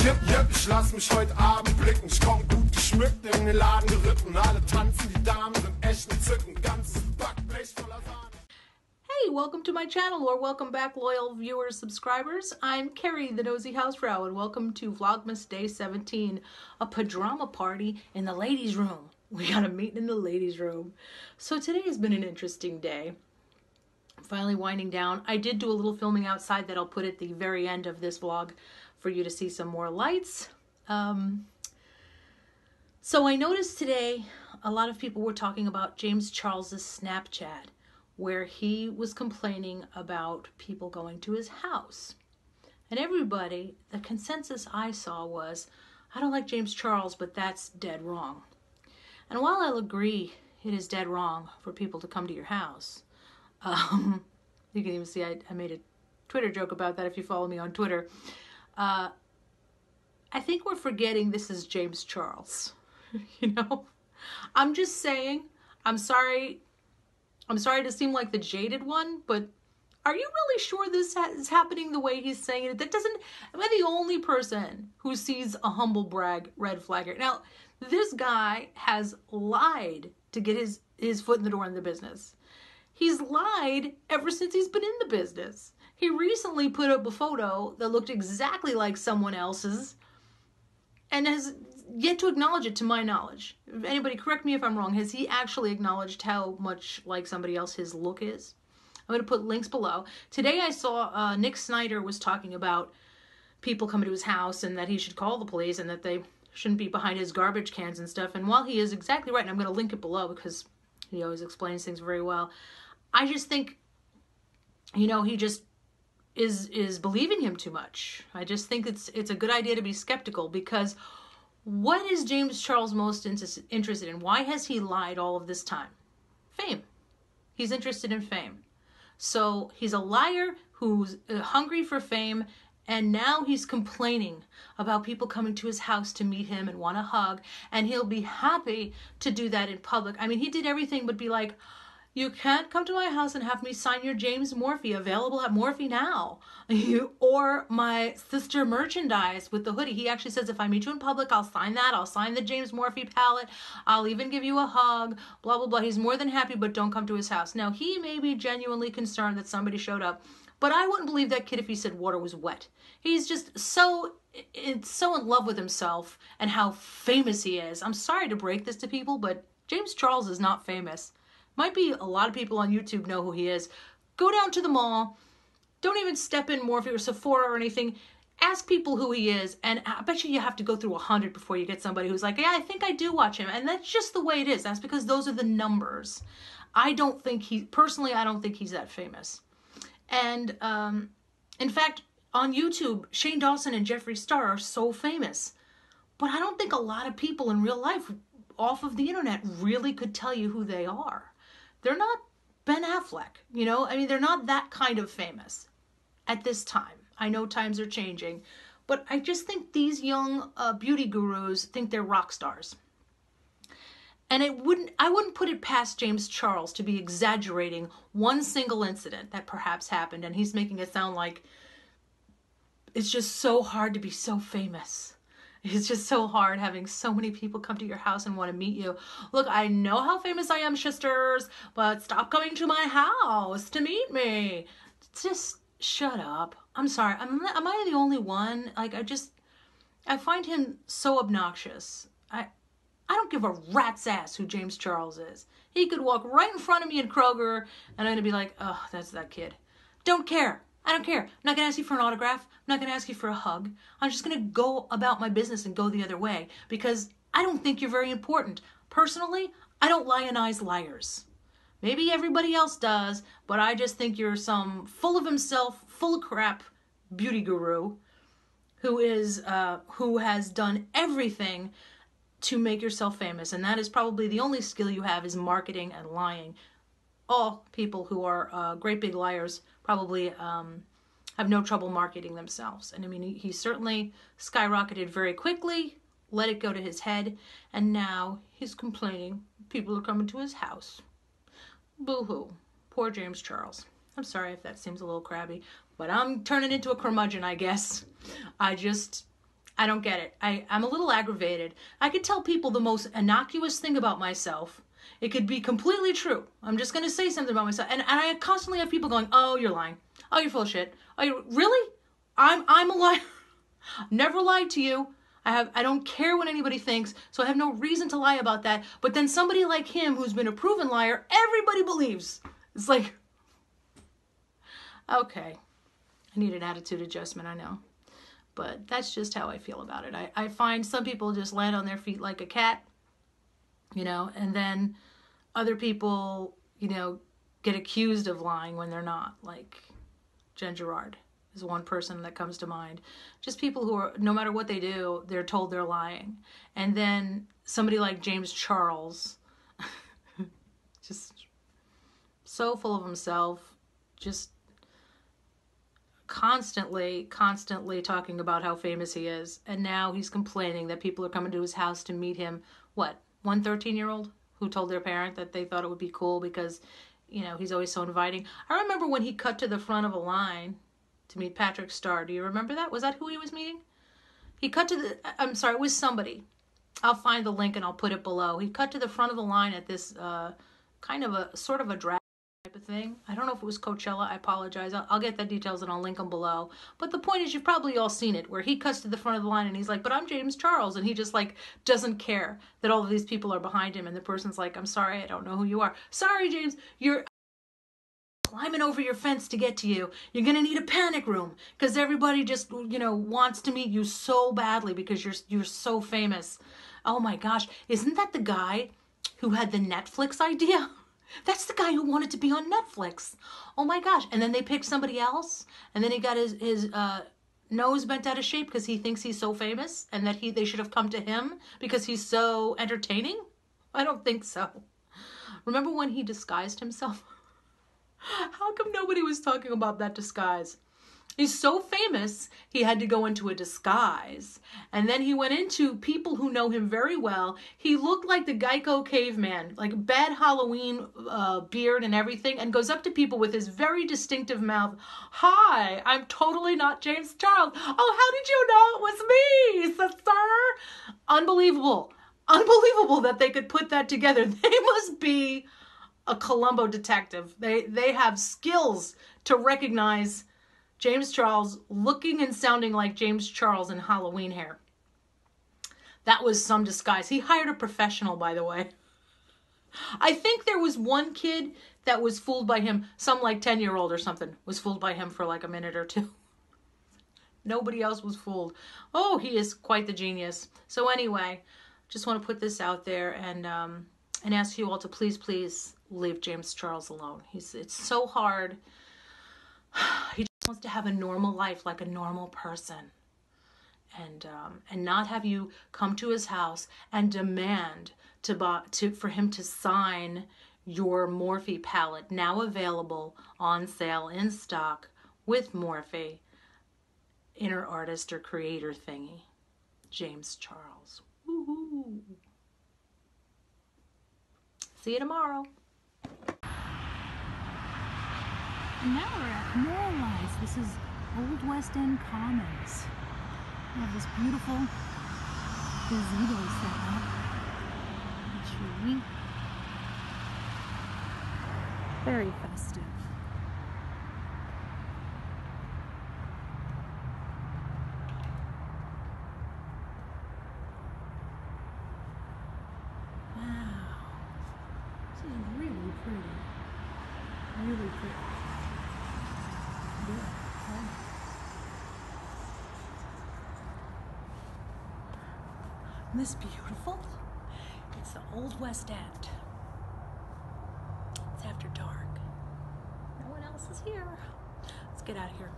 Jip, jip, ich lass mich heute Abend blicken. Ich komm gut geschmückt in den Laden geritten. Alle tanzen, die Damen sind echt entzückend. Ganzes Backblech voller Sahne. Hey, welcome to my channel, or welcome back, loyal viewers, subscribers. I'm Kerry, the nosy housefrau, and welcome to Vlogmas Day 17, a pajama party in the ladies' room. We got a meeting in the ladies' room. So today has been an interesting day. I'm finally winding down. I did do a little filming outside that I'll put at the very end of this vlog for you to see some more lights. So I noticed today a lot of people were talking about James Charles's Snapchat, where he was complaining about people going to his house. And everybody, the consensus I saw was, I don't like James Charles, but that's dead wrong. And while I'll agree it is dead wrong for people to come to your house, you can even see I made a Twitter joke about that if you follow me on Twitter. I think we're forgetting this is James Charles. You know? I'm just saying, I'm sorry to seem like the jaded one, but are you really sure this is happening the way he's saying it? That doesn't, am I the only person who sees a humble brag red flagger? Now, this guy has lied to get his foot in the door in the business. He's lied ever since he's been in the business. He recently put up a photo that looked exactly like someone else's and has yet to acknowledge it, to my knowledge. If anybody, correct me if I'm wrong, has he actually acknowledged how much like somebody else his look is? I'm going to put links below. Today I saw Nick Snyder was talking about people coming to his house and that he should call the police and that they shouldn't be behind his garbage cans and stuff. And while he is exactly right, and I'm going to link it below because he always explains things very well, I just think, you know, he just is believing him too much. I just think it's a good idea to be skeptical, because what is James Charles most interested in? Why has he lied all of this time? Fame. He's interested in fame. So he's a liar who's hungry for fame, and now he's complaining about people coming to his house to meet him and want a hug, and he'll be happy to do that in public. I mean, he did everything but be like, you can't come to my house and have me sign your James Morphe, available at Morphe now. Or my sister merchandise with the hoodie. He actually says, if I meet you in public, I'll sign that. I'll sign the James Morphe palette. I'll even give you a hug, blah, blah, blah. He's more than happy, but don't come to his house. Now, he may be genuinely concerned that somebody showed up, but I wouldn't believe that kid if he said water was wet. He's just so in love with himself and how famous he is. I'm sorry to break this to people, but James Charles is not famous. Might be a lot of people on YouTube know who he is. Go down to the mall. Don't even step in Morphe or Sephora or anything. Ask people who he is, and I bet you have to go through 100 before you get somebody who's like, yeah, I think I do watch him. And that's just the way it is. That's because those are the numbers. I don't think he's that famous. And in fact, on YouTube, Shane Dawson and Jeffree Star are so famous. But I don't think a lot of people in real life off of the internet really could tell you who they are. They're not Ben Affleck, you know? I mean, they're not that kind of famous at this time. I know times are changing, but I just think these young beauty gurus think they're rock stars. And I wouldn't put it past James Charles to be exaggerating one single incident that perhaps happened, and he's making it sound like it's just so hard to be so famous. It's just so hard having so many people come to your house and want to meet you. Look, I know how famous I am, sisters, but stop coming to my house to meet me. Just shut up. I'm sorry. Am I the only one? Like, I find him so obnoxious. I don't give a rat's ass who James Charles is. He could walk right in front of me in Kroger, and I'm going to be like, oh, that's that kid. Don't care. I don't care. I'm not going to ask you for an autograph. I'm not going to ask you for a hug. I'm just going to go about my business and go the other way, because I don't think you're very important. Personally, I don't lionize liars. Maybe everybody else does, but I just think you're some full of himself, full of crap beauty guru who has done everything to make yourself famous, and that is probably the only skill you have, is marketing and lying. All people who are great big liars probably have no trouble marketing themselves. And I mean, he certainly skyrocketed very quickly, let it go to his head, and now he's complaining people are coming to his house. Boo-hoo. Poor James Charles. I'm sorry if that seems a little crabby, but I'm turning into a curmudgeon, I guess. I I don't get it. I'm a little aggravated. I could tell people the most innocuous thing about myself. It could be completely true. I'm just going to say something about myself. And I constantly have people going, oh, you're lying. Oh, you're full of shit. Oh, you really? I'm a liar. Never lied to you. I don't care what anybody thinks, so I have no reason to lie about that. But then somebody like him who's been a proven liar, everybody believes. It's like, okay. I need an attitude adjustment, I know. But that's just how I feel about it. I find some people just land on their feet like a cat, you know, and then other people, you know, get accused of lying when they're not, like Jen Gerard is one person that comes to mind. Just people who are, no matter what they do, they're told they're lying. And then somebody like James Charles, just so full of himself, just constantly talking about how famous he is. And now he's complaining that people are coming to his house to meet him. What, one 13-year-old who told their parent that they thought it would be cool because, you know, he's always so inviting. I remember when he cut to the front of a line to meet Patrick Starr. Do you remember that? Was that who he was meeting? He cut to the, I'm sorry, it was somebody. I'll find the link and I'll put it below. He cut to the front of the line at this kind of a, sort of a drag type of thing. I don't know if it was Coachella. I apologize. I'll get the details and I'll link them below. But the point is, you've probably all seen it, where he cuts to the front of the line and he's like, but I'm James Charles. And he just like doesn't care that all of these people are behind him. And the person's like, I'm sorry, I don't know who you are. Sorry, James, you're climbing over your fence to get to you. You're going to need a panic room because everybody just, you know, wants to meet you so badly because you're so famous. Oh my gosh. Isn't that the guy who had the Netflix idea? That's the guy who wanted to be on Netflix. Oh my gosh. And then they picked somebody else, and then he got his nose bent out of shape because he thinks he's so famous and that they should have come to him because he's so entertaining? I don't think so. Remember when he disguised himself? How come nobody was talking about that disguise? He's so famous, he had to go into a disguise. And then he went into people who know him very well. He looked like the Geico caveman, like bad Halloween beard and everything, and goes up to people with his very distinctive mouth. Hi, I'm totally not James Charles. Oh, how did you know it was me, sister? Unbelievable. Unbelievable that they could put that together. They must be a Columbo detective. They have skills to recognize James Charles looking and sounding like James Charles in Halloween hair. That was some disguise. He hired a professional, by the way. I think there was one kid that was fooled by him, some like 10-year-old or something, was fooled by him for like a minute or two. Nobody else was fooled. Oh, he is quite the genius. So anyway, just want to put this out there and ask you all to please leave James Charles alone. It's so hard. He just wants to have a normal life like a normal person, and not have you come to his house and demand for him to sign your Morphe palette, now available on sale in stock with Morphe, inner artist or creator thingy. James Charles. Woohoo! See you tomorrow. And now we're at Moralize. This is Old West End Commons. We have this beautiful gazebo set up. A tree. Very festive. Wow. This is really pretty. Really pretty. Isn't this beautiful? It's the Old West End. It's after dark. No one else is here. Let's get out of here.